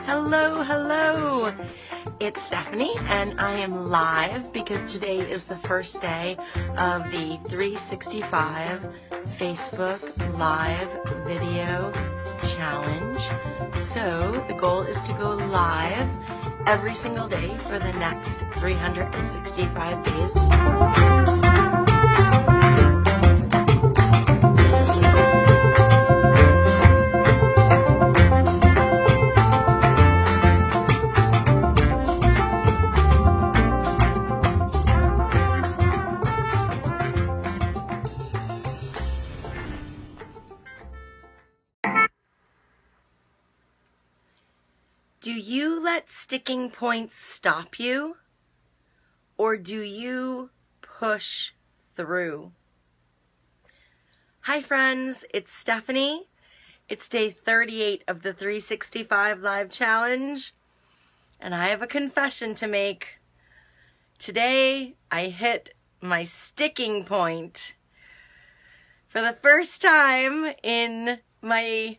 Hello, hello. It's Stephanie and I am live because today is the first day of the 365 Facebook Live Video Challenge. So the goal is to go live every single day for the next 365 days. Do you let sticking points stop you, or do you push through? Hi friends, it's Stephanie. It's day 38 of the 365 Live Challenge, and I have a confession to make. Today, I hit my sticking point. For the first time in my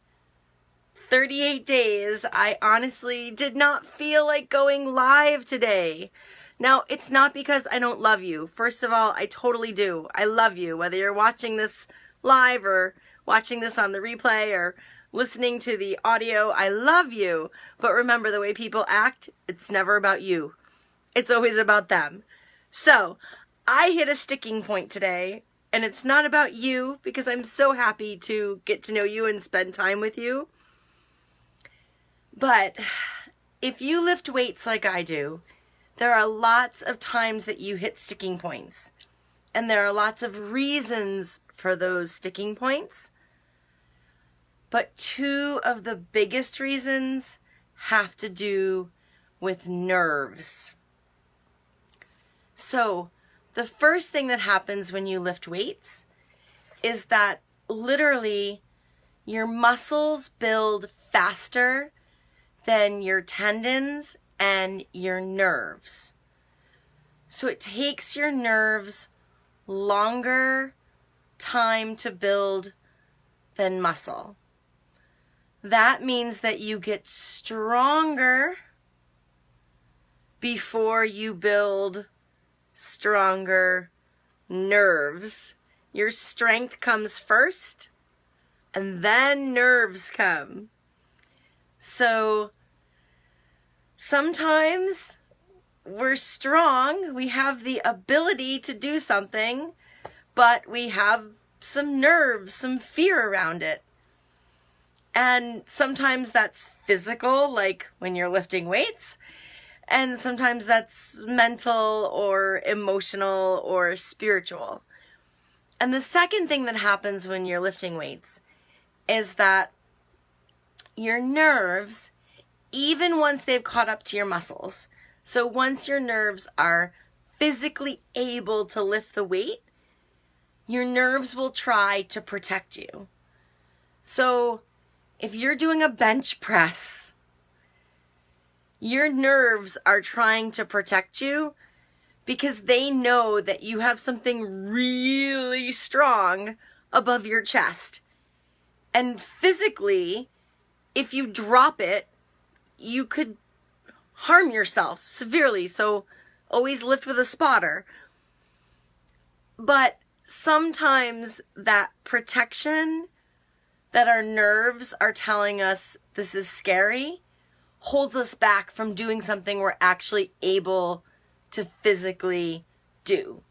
38 days, I honestly did not feel like going live today. Now, it's not because I don't love you. First of all, I totally do. I love you, whether you're watching this live or watching this on the replay or listening to the audio. I love you. But remember, the way people act, it's never about you. It's always about them. So, I hit a sticking point today, and it's not about you because I'm so happy to get to know you and spend time with you. But if you lift weights like I do, there are lots of times that you hit sticking points. And there are lots of reasons for those sticking points. But two of the biggest reasons have to do with nerves. So, the first thing that happens when you lift weights is that literally your muscles build faster than your tendons and your nerves. So it takes your nerves longer time to build than muscle. That means that you get stronger before you build stronger nerves. Your strength comes first, and then nerves come. So sometimes we're strong, we have the ability to do something, but we have some nerves, some fear around it. And sometimes that's physical, like when you're lifting weights, and sometimes that's mental or emotional or spiritual. And the second thing that happens when you're lifting weights is that your nerves, even once they've caught up to your muscles, so once your nerves are physically able to lift the weight, your nerves will try to protect you. So if you're doing a bench press, your nerves are trying to protect you because they know that you have something really strong above your chest. And physically, if you drop it, you could harm yourself severely. So always lift with a spotter. But sometimes that protection that our nerves are telling us this is scary holds us back from doing something we're actually able to physically do.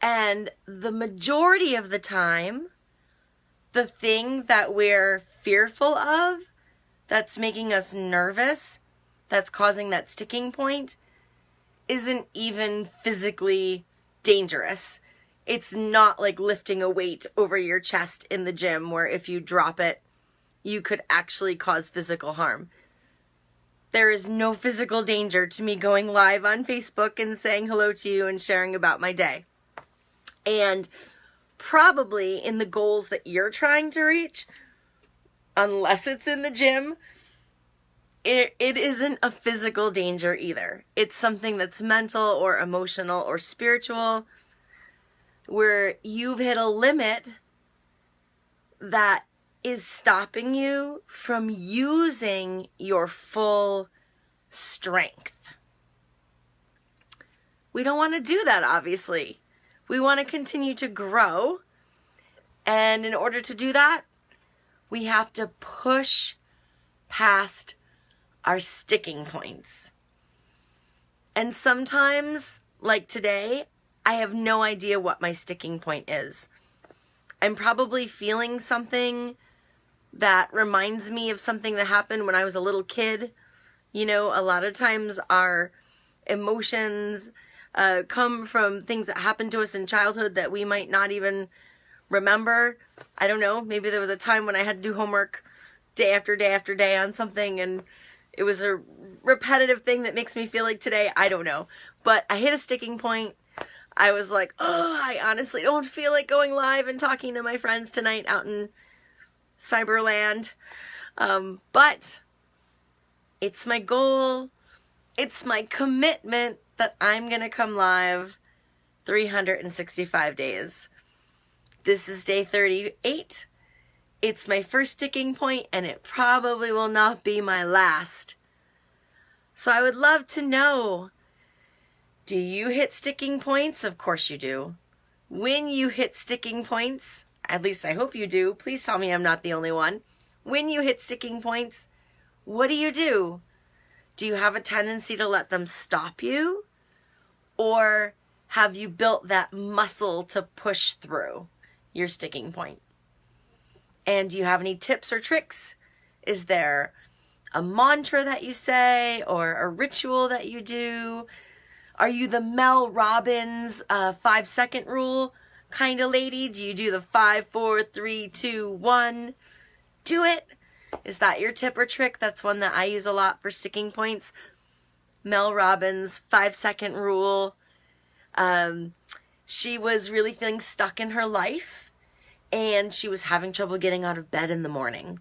And the majority of the time, the thing that we're fearful of, that's making us nervous, that's causing that sticking point, isn't even physically dangerous. It's not like lifting a weight over your chest in the gym where if you drop it, you could actually cause physical harm. There is no physical danger to me going live on Facebook and saying hello to you and sharing about my day. And probably in the goals that you're trying to reach, unless it's in the gym, it isn't a physical danger either. It's something that's mental or emotional or spiritual, where you've hit a limit that is stopping you from using your full strength. We don't want to do that, obviously. We want to continue to grow. And in order to do that, we have to push past our sticking points. And sometimes, like today, I have no idea what my sticking point is. I'm probably feeling something that reminds me of something that happened when I was a little kid. You know, a lot of times our emotions come from things that happened to us in childhood that we might not even remember. I don't know, maybe there was a time when I had to do homework day after day after day on something and it was a repetitive thing that makes me feel like today. I don't know. But I hit a sticking point. I was like, oh, I honestly don't feel like going live and talking to my friends tonight out in Cyberland. But it's my goal. It's my commitment that I'm going to come live 365 days. This is day 38. It's my first sticking point, and it probably will not be my last. So I would love to know, do you hit sticking points? Of course you do. When you hit sticking points, at least I hope you do. Please tell me I'm not the only one. When you hit sticking points, what do? Do you have a tendency to let them stop you? Or have you built that muscle to push through your sticking point? And do you have any tips or tricks? Is there a mantra that you say or a ritual that you do? Are you the Mel Robbins 5-second rule kind of lady? Do you do the 5, 4, 3, 2, 1? Do it. Is that your tip or trick? That's one that I use a lot for sticking points. Mel Robbins 5-second rule. She was really feeling stuck in her life and she was having trouble getting out of bed in the morning.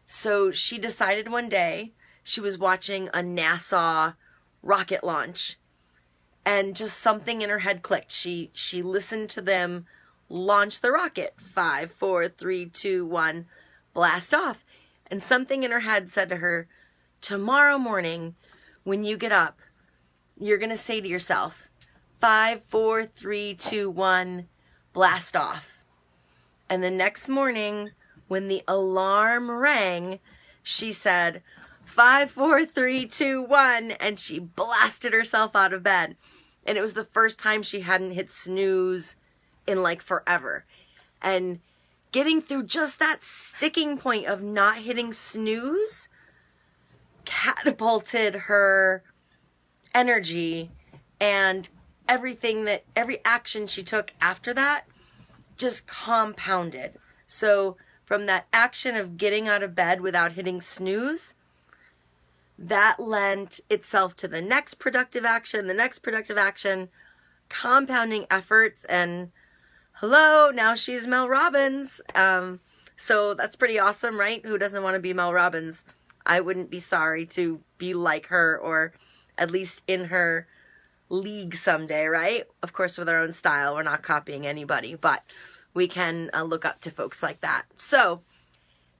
So she decided one day, she was watching a NASA rocket launch and just something in her head clicked. She listened to them launch the rocket. 5, 4, 3, 2, 1, blast off. And something in her head said to her, tomorrow morning when you get up, you're going to say to yourself, 5, 4, 3, 2, 1, blast off. And the next morning when the alarm rang, she said, 5, 4, 3, 2, 1, and she blasted herself out of bed. And it was the first time she hadn't hit snooze in like forever. And getting through just that sticking point of not hitting snooze catapulted her energy, and every action she took after that just compounded. So from that action of getting out of bed without hitting snooze, that lent itself to the next productive action, compounding efforts, and hello, now she's Mel Robbins. So that's pretty awesome, right? Who doesn't want to be Mel Robbins? I wouldn't be sorry to be like her, or at least in her league someday, right? Of course, with our own style, we're not copying anybody, but we can look up to folks like that. So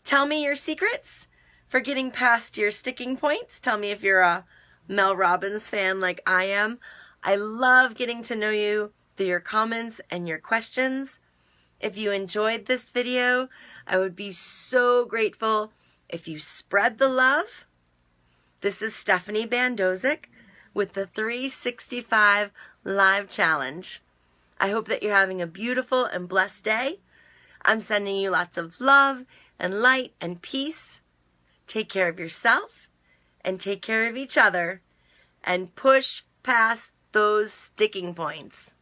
tell me your secrets for getting past your sticking points. Tell me if you're a Mel Robbins fan like I am. I love getting to know you through your comments and your questions. If you enjoyed this video, I would be so grateful if you spread the love. This is Stephanie Bandozik with the 365 Live Challenge. I hope that you're having a beautiful and blessed day. I'm sending you lots of love and light and peace. Take care of yourself and take care of each other and push past those sticking points.